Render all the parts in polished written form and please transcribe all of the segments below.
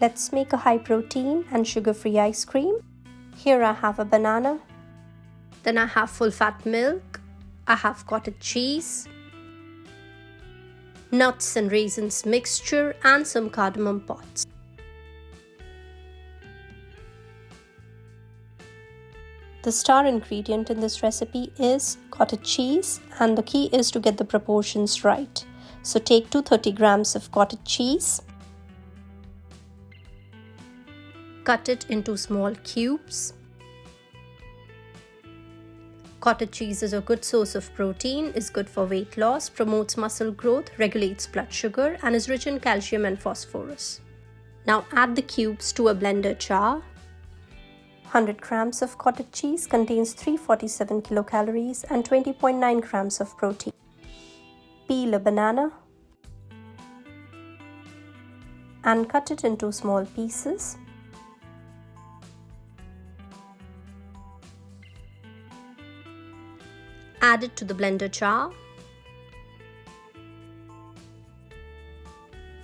Let's make a high protein and sugar-free ice cream. Here I have a banana. Then I have full fat milk. I have cottage cheese, nuts and raisins mixture, and some cardamom pods. The star ingredient in this recipe is cottage cheese, and the key is to get the proportions right. So take 230 grams of cottage cheese, cut it into small cubes. Cottage cheese is a good source of protein, is good for weight loss, promotes muscle growth, regulates blood sugar, and is rich in calcium and phosphorus. Now add the cubes to a blender jar. 100 grams of cottage cheese contains 347 kilocalories and 20.9 grams of protein. Peel a banana and cut it into small pieces. Add it to the blender jar.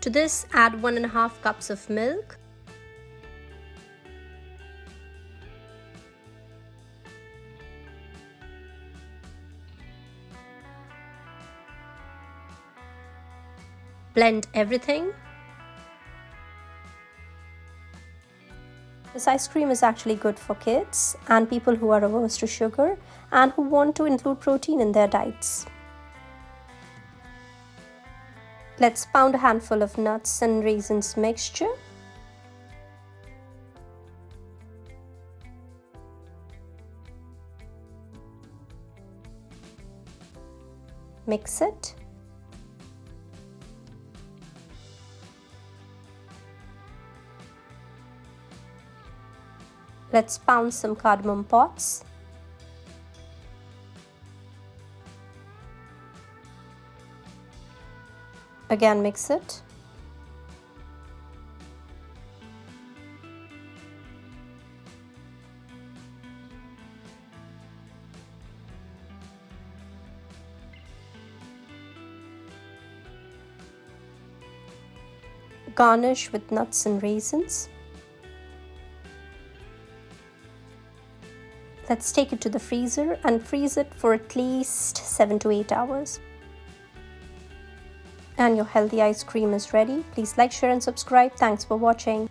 To this, add 1.5 cups of milk. Blend everything. This ice cream is actually good for kids and people who are averse to sugar and who want to include protein in their diets. Let's pound a handful of nuts and raisins mixture. Mix it. Let's pound some cardamom pods. Again, mix it. Garnish with nuts and raisins. Let's take it to the freezer and freeze it for at least 7 to 8 hours. And your healthy ice cream is ready. Please like, share and subscribe. Thanks for watching.